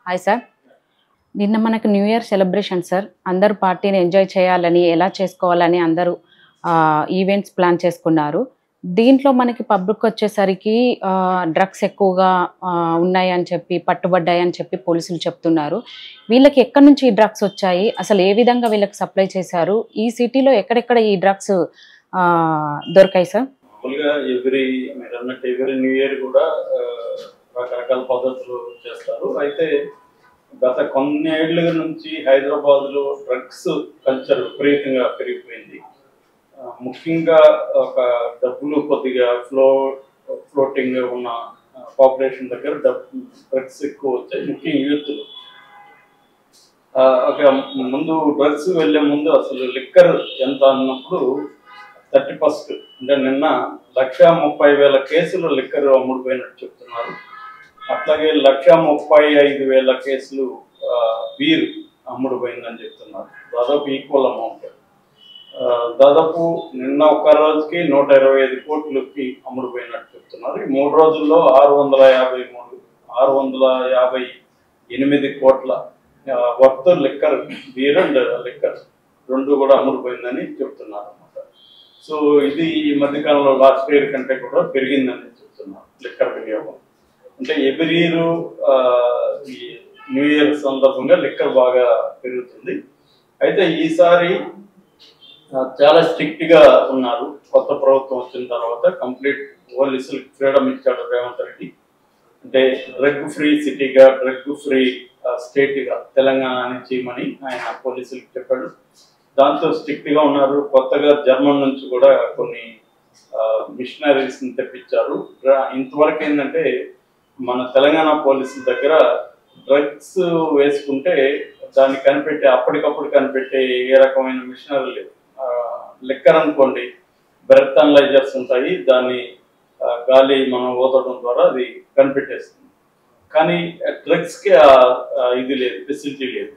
Hi sir. నిన్న మనకు new year celebration sir. అందరూ పార్టీని ఎంజాయ్ చేయాలని, ఎలా చేసుకోవాలని అందరూ ఈవెంట్స్ ప్లాన్ చేసుకున్నారు. దీంట్లో మనకి పబ్‌కొచ్చేసరికి డ్రగ్స్ ఎక్కువగా ఉన్నాయని చెప్పి, పట్టుబడ్డాయని చెప్పి పోలీసులు చెప్తున్నారు. వీళ్ళకి ఎక్కడి నుంచి ఈ డ్రగ్స్ వచ్చాయి? అసలు ఏ విధంగా వీళ్ళకి సప్లై చేశారు? ఈ సిటీలో ఎక్కడెక్కడ ఈ డ్రగ్స్ దొరికాయి సార్? మామూలుగా మీరన్నట్టు ఎవ్రీ న్యూ ఇయర్ కూడా రకరకాల పద్ధతులు చేస్తారు. అయితే గత కొన్నేళ్ల నుంచి హైదరాబాద్లో డ్రగ్స్ కల్చర్ విపరీతంగా పెరిగిపోయింది. ముఖ్యంగా ఒక డబ్బులు కొద్దిగా ఫ్లోటింగ్ ఉన్న పాపులేషన్ దగ్గర డ్రగ్స్ ఎక్కువ వచ్చాయి, ముఖ్యంగా యూత్లు. ఒక ముందు డ్రగ్స్ వెళ్లే ముందు అసలు లిక్కర్ ఎంత అన్నప్పుడు 31st అంటే నిన్న 1,30,000 కేసులు లిక్కర్ అమ్ముడుపోయినట్టు చెప్తున్నారు. అట్లాగే 1,35,000 కేసులు బీర్ అమ్ముడుపోయిందని చెప్తున్నారు. దాదాపు ఈక్వల్ అమౌంట్. దాదాపు నిన్న ఒక రోజుకి 125 కోట్లకి అమ్ముడుపోయినట్టు చెప్తున్నారు. ఈ 3 రోజుల్లో 658 కోట్ల worth liquor, beer and liquor రెండు కూడా అమ్ముడుపోయిందని చెప్తున్నారు అన్నమాట. సో ఇది ఈ మధ్యకాలంలో లాస్ట్ ఇయర్ కంటే కూడా పెరిగిందని చెప్తున్నారు లిక్కర్ వినియోగం. అంటే ఎవ్రీ ఇయర్ ఈ న్యూ ఇయర్ సందర్భంగా లిక్కర్ బాగా పెరుగుతుంది. అయితే ఈసారి చాలా స్ట్రిక్ట్ గా ఉన్నారు. కొత్త ప్రభుత్వం వచ్చిన తర్వాత కంప్లీట్ పోలీసులకు ఫ్రీడమ్ ఇచ్చాడు రేవంత్ రెడ్డి. అంటే డ్రగ్ ఫ్రీ సిటీగా, డ్రగ్ ఫ్రీ స్టేట్ గా తెలంగాణ చేయమని ఆయన పోలీసులకు చెప్పాడు. దాంతో స్ట్రిక్ట్ గా ఉన్నారు. కొత్తగా జర్మన్ నుంచి కూడా కొన్ని మిషనరీస్ ని తెప్పించారు. ఇంతవరకు ఏంటంటే మన తెలంగాణ పోలీసుల దగ్గర డ్రగ్స్ వేసుకుంటే దాన్ని కనిపెట్టే, అప్పటికప్పుడు కనిపెట్టే ఏ రకమైన మిషనరీ లేదు. లిక్కర్ అనుకోండి, బ్రెత్ అనలైజర్స్ ఉంటాయి, దాన్ని గాలి మనం ఊదడం ద్వారా అది కనిపెట్టేస్తుంది. కానీ డ్రగ్స్కి ఇది లేదు, ఫెసిలిటీ లేదు.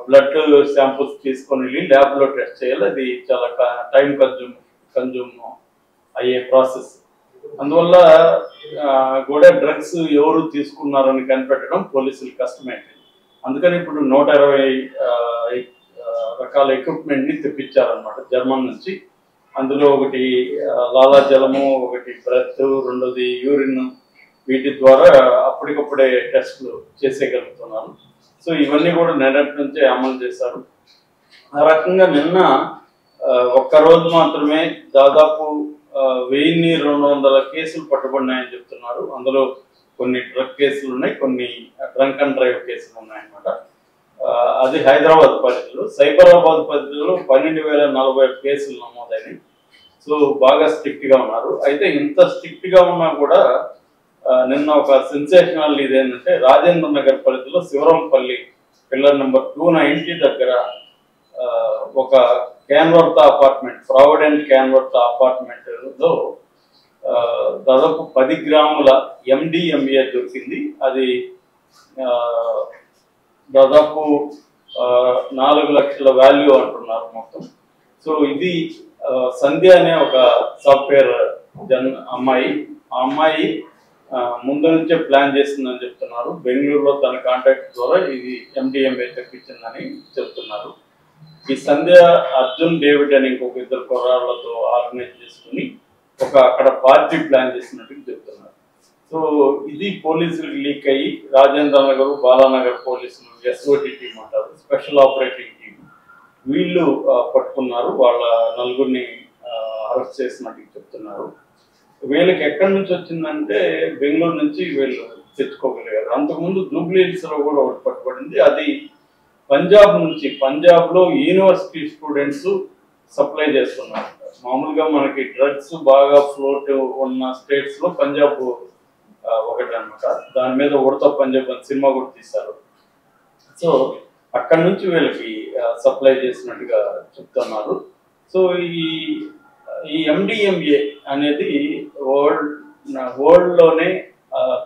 బ్లడ్ శాంపుల్స్ తీసుకొని వెళ్ళి ల్యాబ్లో టెస్ట్ చేయాలి. అది చాలా టైం కన్జ్యూమ్ అయ్యే ప్రాసెస్. అందువల్ల కూడా డ్రగ్స్ ఎవరు తీసుకున్నారని కనిపెట్టడం పోలీసులు కష్టమైంది. అందుకని ఇప్పుడు 120 రకాల ఎక్విప్మెంట్ని తెప్పించారనమాట జర్మన్ నుంచి. అందులో ఒకటి లాలాజలము, ఒకటి బ్రెత్, రెండోది యూరిన్. వీటి ద్వారా అప్పటికప్పుడే టెస్టులు చేసేయగలుగుతున్నారు. సో ఇవన్నీ కూడా నిన్నటి నుంచే అమలు చేశారు. ఆ రకంగా నిన్న ఒక్కరోజు మాత్రమే దాదాపు 1,200 కేసులు పట్టుబడినాయని చెప్తున్నారు. అందులో కొన్ని డ్రగ్ కేసులు ఉన్నాయి, కొన్ని డ్రంక్ అండ్ డ్రైవ్ కేసులు ఉన్నాయన్నమాట. అది హైదరాబాద్ పరిధిలో. సైబరాబాద్ పరిధిలో 12,040 కేసులు నమోదైనవి. సో బాగా స్ట్రిక్ట్ గా ఉన్నారు. అయితే ఇంత స్ట్రిక్ట్ గా ఉన్నా కూడా నిన్న ఒక సెన్సేషనల్ ఇదేంటంటే రాజేంద్ర నగర్ పరిధిలో శివరంపల్లి పిల్లర్ నెంబర్ 290 దగ్గర ఒక క్యాన్వర్త అపార్ట్మెంట్, ప్రావిడెంట్ క్యాన్వర్త అపార్ట్మెంట్ లో దాదాపు 10 గ్రాముల MDMA దొరికింది. అది దాదాపు 4 లక్షల వాల్యూ అంటున్నారు మొత్తం. సో ఇది సంధ్య అనే ఒక సాఫ్ట్వేర్ అమ్మాయి. ఆ అమ్మాయి ముందు నుంచే ప్లాన్ చేస్తుందని చెప్తున్నారు. బెంగళూరులో తన కాంటాక్ట్ ద్వారా ఇది MDMA తెప్పించిందని చెప్తున్నారు. ఈ సంధ్య అర్జున్, డేవిడ్ అని ఇంకొక 2 కుర్రాళ్లతో ఆర్గనైజ్ చేసుకుని అక్కడ పార్టీ ప్లాన్ చేసినట్టు చెప్తున్నారు. సో ఇది పోలీసులకు లీక్ అయ్యి రాజేంద్ర నగర్, బాలానగర్ పోలీసులు, SOT టీం అంటారు, స్పెషల్ ఆపరేటింగ్ టీం, వీళ్ళు పట్టుకున్నారు. వాళ్ళ 4గురిని అరెస్ట్ చేసినట్టు చెప్తున్నారు. వీళ్ళకి ఎక్కడి నుంచి వచ్చిందంటే బెంగళూరు నుంచి వీళ్ళు తెచ్చుకోగలిగారు. అంతకుముందు జూబ్లీ హిల్స్ లో కూడా ఒకటి పట్టుబడింది. అది పంజాబ్ నుంచి, పంజాబ్లో యూనివర్సిటీ స్టూడెంట్స్ సప్లై చేస్తున్నారు. మామూలుగా మనకి డ్రగ్స్ బాగా ఫ్లోట్ ఉన్న స్టేట్స్ లో పంజాబ్ ఒకటి అనమాట. దాని మీద ఉడతా పంజాబ్ అని సినిమా కూడా తీశారు. సో అక్కడి నుంచి వీళ్ళకి సప్లై చేసినట్టుగా చెప్తున్నారు. సో ఈ MDMA అనేది వరల్డ్ లోనే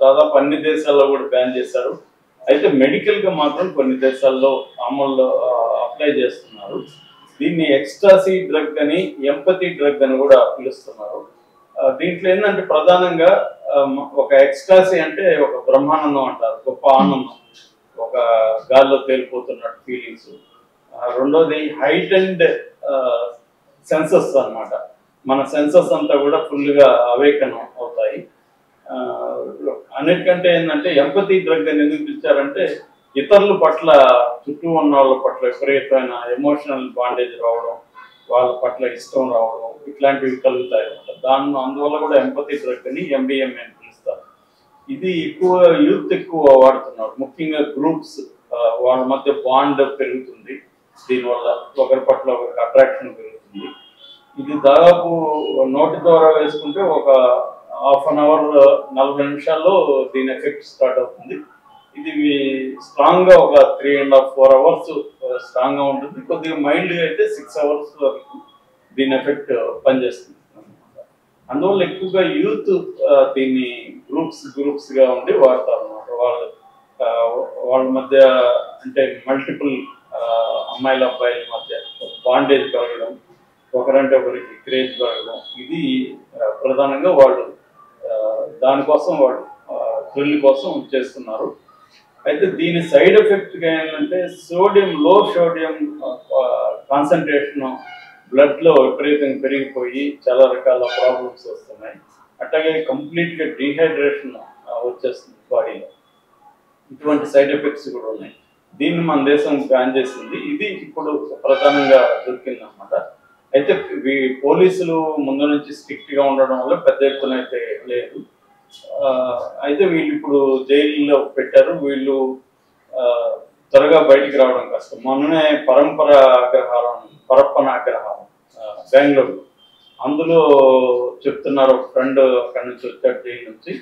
దాదాపు అన్ని దేశాల్లో కూడా బ్యాన్ చేశారు. అయితే మెడికల్ గా మాత్రం కొన్ని దేశాల్లో అమల్లో అప్లై చేస్తున్నారు. దీన్ని ఎక్స్టాసీ డ్రగ్ అని, ఎంపతి డ్రగ్ అని కూడా పిలుస్తున్నారు. దీంట్లో ఏంటంటే ప్రధానంగా ఒక ఎక్స్టాసీ అంటే ఒక బ్రహ్మానందం అంటారు, గొప్ప ఆనందం. ఒక గాల్లో తేలిపోతున్నట్టు ఫీలింగ్స్. రెండోది హైట్ అండ్ సెన్సెస్ అన్నమాట. మన సెన్సెస్ అంతా కూడా ఫుల్గా అవేకన్ అవుతాయి. అన్నిటికంటే ఏంటంటే ఎంపతి డ్రగ్ అని ఎందుకు పిలిచారంటే ఇతరుల పట్ల, చుట్టూ ఉన్న వాళ్ళ పట్ల విపరీతమైన ఎమోషనల్ బాండేజ్ రావడం, వాళ్ళ పట్ల ఇష్టం రావడం, ఇట్లాంటివి కలుగుతాయి అన్నమాట. అందువల్ల కూడా ఎంపతి డ్రగ్ అని ఎండిఎంఏ అని పిలుస్తారు. ఇది ఎక్కువ యూత్ ఎక్కువ వాడుతున్నారు, ముఖ్యంగా గ్రూప్స్. వాళ్ళ మధ్య బాండ్ పెరుగుతుంది దీనివల్ల, ఒకరి పట్ల ఒకరికి అట్రాక్షన్ పెరుగుతుంది. ఇది దాదాపు నోటి ద్వారా వేసుకుంటే ఒక హాఫ్ అన్ అవర్ 40 నిమిషాల్లో దీని ఎఫెక్ట్ స్టార్ట్ అవుతుంది. ఇది స్ట్రాంగ్ గా ఒక 3.5 4 అవర్స్ స్ట్రాంగ్ గా ఉంటుంది. కొద్దిగా మైల్డ్ గా అయితే 6 అవర్స్ వరకు దీని ఎఫెక్ట్ పనిచేస్తుంది. అందువల్ల ఎక్కువగా యూత్ దీన్ని గ్రూప్స్ గా ఉండి వాడతారు అన్నమాట. వాళ్ళ మధ్య అంటే మల్టిపుల్ అమ్మాయిల అబ్బాయిల మధ్య బాండేజ్ పెరగడం, ఒకరంటే ఒకరికి క్రేజ్ పెరగడం, ఇది ప్రధానంగా వాళ్ళు దానికోసం వాళ్ళు థ్రిల్ కోసం చేస్తున్నారు. అయితే దీని సైడ్ ఎఫెక్ట్ ఏంటంటే లో సోడియం కాన్సన్ట్రేషన్ బ్లడ్ లో విపరీతంగా పెరిగిపోయి చాలా రకాల ప్రాబ్లమ్స్ వస్తున్నాయి. అట్లాగే కంప్లీట్ గా డీహైడ్రేషన్ వచ్చేస్తుంది బాడీలో. ఇటువంటి సైడ్ ఎఫెక్ట్స్ కూడా ఉన్నాయి. దీన్ని మన దేశం బ్యాన్ చేసింది. ఇది ఇప్పుడు ప్రధానంగా దొరికింది అన్నమాట. అయితే పోలీసులు ముందు నుంచి స్ట్రిక్ట్ గా ఉండడం వల్ల పెద్ద ఎత్తున అయితే లేదు. అయితే వీళ్ళు ఇప్పుడు జైల్లో పెట్టారు. వీళ్ళు త్వరగా బయటికి రావడం కష్టం. మొన్ననే పరప్పన అగ్రహారం బెంగళూరు, అందులో చెప్తున్నారు, ఒక ఫ్రెండ్ అక్కడి నుంచి వచ్చాడు జైలు నుంచి.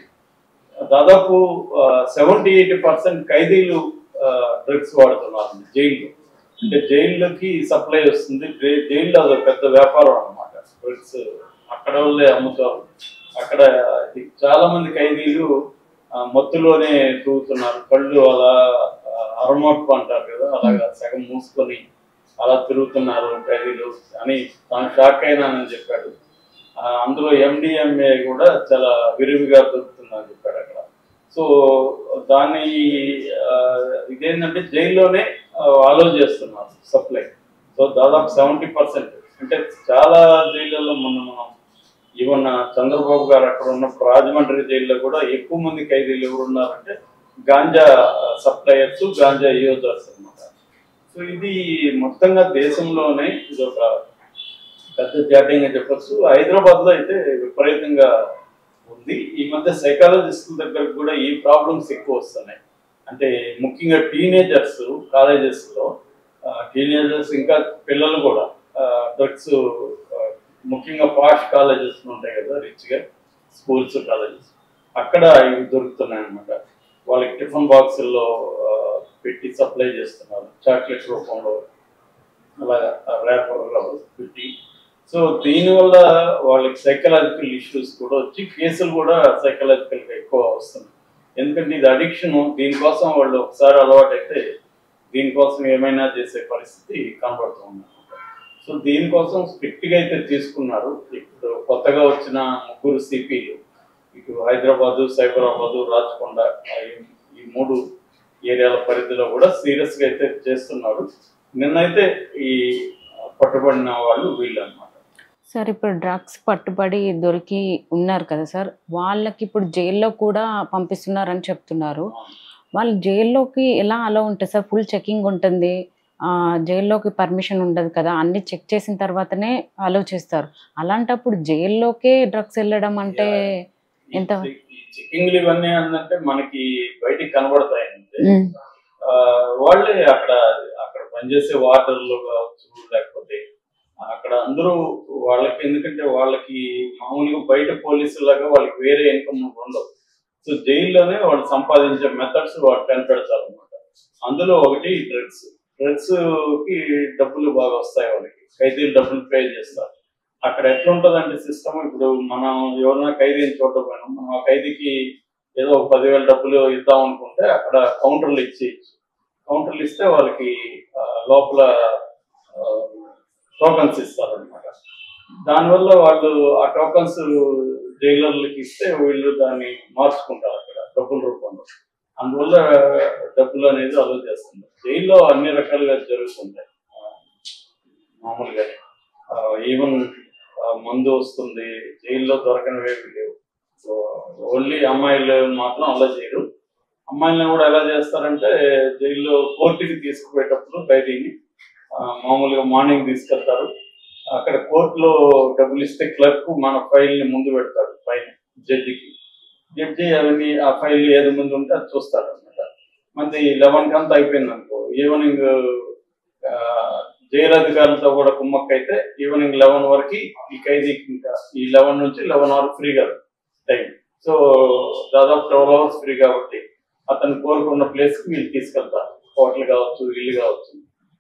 దాదాపు 70-80% ఖైదీలు డ్రగ్స్ వాడుతున్నారు జైల్లో. అంటే జైల్లోకి సప్లై వస్తుంది. జైల్లో అది పెద్ద వ్యాపారం అన్నమాట. డ్రగ్స్ అక్కడ వాళ్ళే అమ్ముతారు. అక్కడ చాలా మంది ఖైదీలు మత్తులోనే తిరుగుతున్నారు. కళ్ళు అలా అరమోట్పు అంటారు కదా, అలాగా సగం మూసుకొని అలా తిరుగుతున్నారు ఖైదీలు అని తాను షాక్ అయినానని చెప్పాడు. అందులో ఎండిఎంఏ కూడా చాలా విరివిగా దొరుకుతుందని చెప్పాడు అక్కడ. సో దాన్ని ఇదేంటంటే జైల్లోనే అలో చేస్తున్నారు సప్లై. సో దాదాపు 70%, అంటే చాలా జైళ్ళలో మనం ఈవెన్ చంద్రబాబు గారు అక్కడ ఉన్నప్పుడు రాజమండ్రి జైల్లో కూడా ఎక్కువ మంది ఖైదీలు ఎవరు ఉన్నారంటే గాంజా సప్లయర్స్, గాంజా యూజర్స్ అన్నమాట. సో ఇది మొత్తంగా దేశంలోనే ఇది ఒక పెద్ద జాతీయంగా చెప్పచ్చు. హైదరాబాద్ లో అయితే విపరీతంగా ఉంది. ఈ మధ్య సైకాలజిస్టుల దగ్గర కూడా ఈ ప్రాబ్లమ్స్ ఎక్కువ వస్తున్నాయి. అంటే ముఖ్యంగా టీనేజర్స్, కాలేజెస్ లో టీనేజర్స్ ఇంకా పిల్లలు కూడా డ్రగ్స్, ముఖ్యంగా పాష్ కాలేజెస్ ఉంటాయి కదా, రిచ్గా స్కూల్స్, కాలేజెస్, అక్కడ ఇవి దొరుకుతున్నాయి అన్నమాట. వాళ్ళకి టిఫిన్ బాక్సుల్లో పెట్టి సప్లై చేస్తున్నారు, చాక్లెట్ రూపంలో అలాగా ర్యాపర్లో పెట్టి. సో దీనివల్ల వాళ్ళకి సైకలాజికల్ ఇష్యూస్ కూడా వచ్చి కేసులు కూడా సైకలాజికల్గా ఎక్కువ వస్తున్నాయి. ఎందుకంటే ఇది అడిక్షన్. దీనికోసం వాళ్ళు ఒకసారి అలవాటు అయితే దీనికోసం ఏమైనా చేసే పరిస్థితి కనబడుతూ ఉంది. సో దీనికోసం స్ట్రిక్ట్గా అయితే తీసుకున్నారు. ఇప్పుడు కొత్తగా వచ్చిన 3 సిపిలు ఇటు హైదరాబాదు, సైబరాబాదు, రాచకొండ, ఈ 3 ఏరియాల పరిధిలో కూడా సీరియస్గా అయితే చేస్తున్నారు. నిన్నైతే ఈ పట్టుబడిన వాళ్ళు వీళ్ళు అన్నమాట. సార్ ఇప్పుడు డ్రగ్స్ పట్టుబడి దొరికి ఉన్నారు కదా సార్, వాళ్ళకి ఇప్పుడు జైల్లో కూడా పంపిస్తున్నారని చెప్తున్నారు. వాళ్ళు జైల్లోకి ఎలా అలా ఉంటుంది సార్? ఫుల్ చెకింగ్ ఉంటుంది, జైల్లోకి పర్మిషన్ ఉండదు కదా, అన్ని చెక్ చేసిన తర్వాతనే అలౌ చేస్తారు. అలాంటప్పుడు జైల్లోకే డ్రగ్స్ వెళ్ళడం అంటే ఎంత? చెకింగ్లు ఇవన్నీ అంటే మనకి బయటికి కనబడతాయంటే వాళ్ళే అక్కడ పనిచేసే వార్డర్లు కావచ్చు, లేకపోతే అక్కడ అందరూ వాళ్ళకి, ఎందుకంటే వాళ్ళకి మామూలుగా బయట పోలీసులాగా వాళ్ళకి వేరే ఇన్కమ్ ఉండవు. సో జైల్లోనే వాళ్ళు సంపాదించే మెథడ్స్ వాళ్ళు కనిపెడతారు అనమాట. అందులో ఒకటి డ్రగ్స్ కి డబ్బులు బాగా వస్తాయి వాళ్ళకి, ఖైదీలు డబ్బులు పే చేస్తారు. అక్కడ ఎట్లుంటదంటే సిస్టమ్, ఇప్పుడు మనం ఎవరైనా ఖైదీని చూడకపోయినాం, మనం ఆ ఖైదీకి ఏదో 10,000 డబ్బులు ఇద్దాం అనుకుంటే అక్కడ కౌంటర్లు ఇస్తే వాళ్ళకి లోపల టోకన్స్ ఇస్తారు అనమాట. దానివల్ల వాళ్ళు ఆ టోకన్స్ జైలర్లకి ఇస్తే వీళ్ళు దాన్ని మార్చుకుంటారు అక్కడ డబ్బుల రూపంలో. అందువల్ల డబ్బులు అనేది అలో చేస్తున్నారు. జైల్లో అన్ని రకాలుగా జరుగుతుంటాయి మామూలుగా. ఈవెన్ మందు వస్తుంది, జైల్లో దొరకనివేవి లేవు. సో ఓన్లీ అమ్మాయిలు మాత్రం అలా చేయరు. అమ్మాయిలను కూడా ఎలా చేస్తారంటే జైల్లో కోర్టుకి తీసుకుపోయేటప్పుడు బయటికి మామూలుగా మార్నింగ్ తీసుకెళ్తారు. అక్కడ కోర్టులో డబ్బులు ఇస్తే క్లర్క్ మన ఫైల్ని ముందు పెడతాడు పైన జడ్జికి. జడ్జి అవన్నీ ఆ ఫైల్ ఏది ముందు ఉంటే అది చూస్తాడు అనమాట. మంది 11 కంతా అయిపోయింది అనుకో, ఈవినింగ్ జైలు అధికారులతో కూడా కుమ్మక్క అయితే ఈవినింగ్ 11 వరకు ఈ ఖైదీకి ఇంకా ఈ 11 నుంచి 11 వరకు ఫ్రీ కదా టైం. సో దాదాపు 12 hours ఫ్రీ కాబట్టి అతను కోరుకున్న ప్లేస్కి వీళ్ళు తీసుకెళ్తారు. హోటల్ కావచ్చు, ఇల్లు కావచ్చు.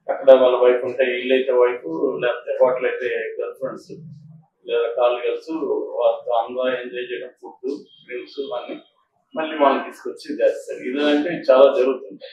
అక్కడ వాళ్ళ వైఫ్ ఉంటే ఇల్లు అయితే వైఫ్, లేకపోతే హోటల్ అయితే గర్ల్ ఫ్రెండ్స్ లేదా కాల్ గర్ల్స్ వాళ్ళతో అందరూ ఎంజాయ్ చేయడం, ఫుడ్ డ్రింక్స్ అన్నీ మళ్ళీ వాళ్ళని తీసుకొచ్చి చేస్తారు. ఇదంటే చాలా జరుగుతుంది.